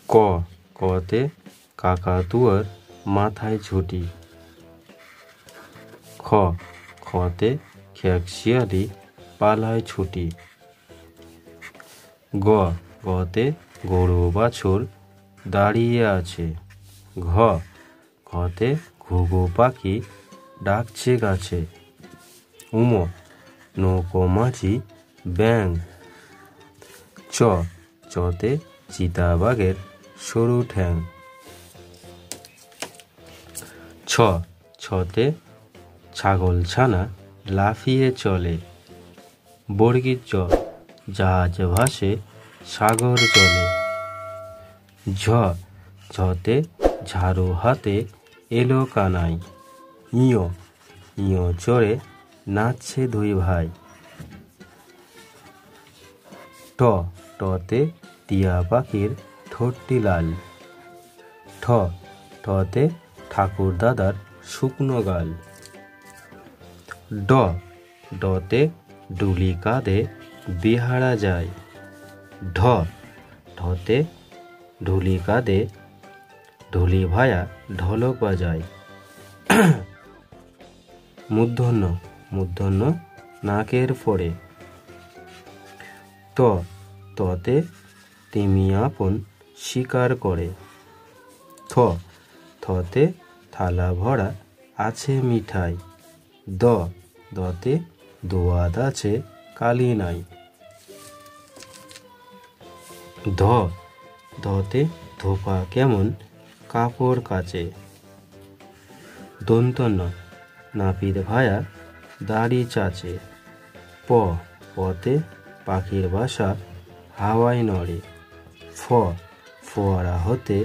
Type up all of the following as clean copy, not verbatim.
ক কতে কাকাতুয়ার মাথায় ঝুঁটি। খ খতে খেকশিয়ালি পালায় ছুটি। গ গতে গরু বাছুর দাঁড়িয়ে আছে। ঘ ঘতে ঘুঘু পাখি ডাকছে গাছে। উম নৌকো মাঝি ব্যাঙ। চ চতে চিতাবাঘের সরু ঠ্যাং। ছ ছতে ছাগল ছানা লাফিয়ে চলে। বর্গীর জ জাহাজ ভাসে সাগর জলে। ঝ ঝতে ঝাড়ু হাতে এলো কানাই। ইয় ইয় চড়ে নাচছে দুই ভাই। ট টতে টিয়া পাখির ঠোঁটটি লাল। ঠ ঠতে ঠাকুর দাদার শুকনো গাল। ড ডতে ডুলি কাঁধে বেহারা যায়। ঢ ঢতে ঢুলি কাঁধে ঢুলি ভায়া ঢোলক বাজায়। মূর্ধন্য মূর্ধন্য নাকের ফোড়ে। ত ততে তিমি আপন শিকার করে। থ থতে থালা ভরা আছে মিঠাই। দ দতে দোয়াদ আছে কালি নাই। ধ ধতে ধোপা কেমন কাপড় কাচে। দন্তন্য নাপিত ভায়া দাড়ি চাচে। প পতে পাখির বাসা হাওয়ায় নড়ে। ফ ফোয়ারা হতে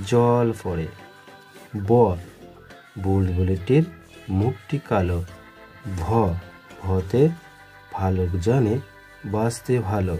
জল পড়ে। ব বুলবুলিটির মুখটি কালো। ভ ভতে ভালুক জানে বাঁচতে ভালো।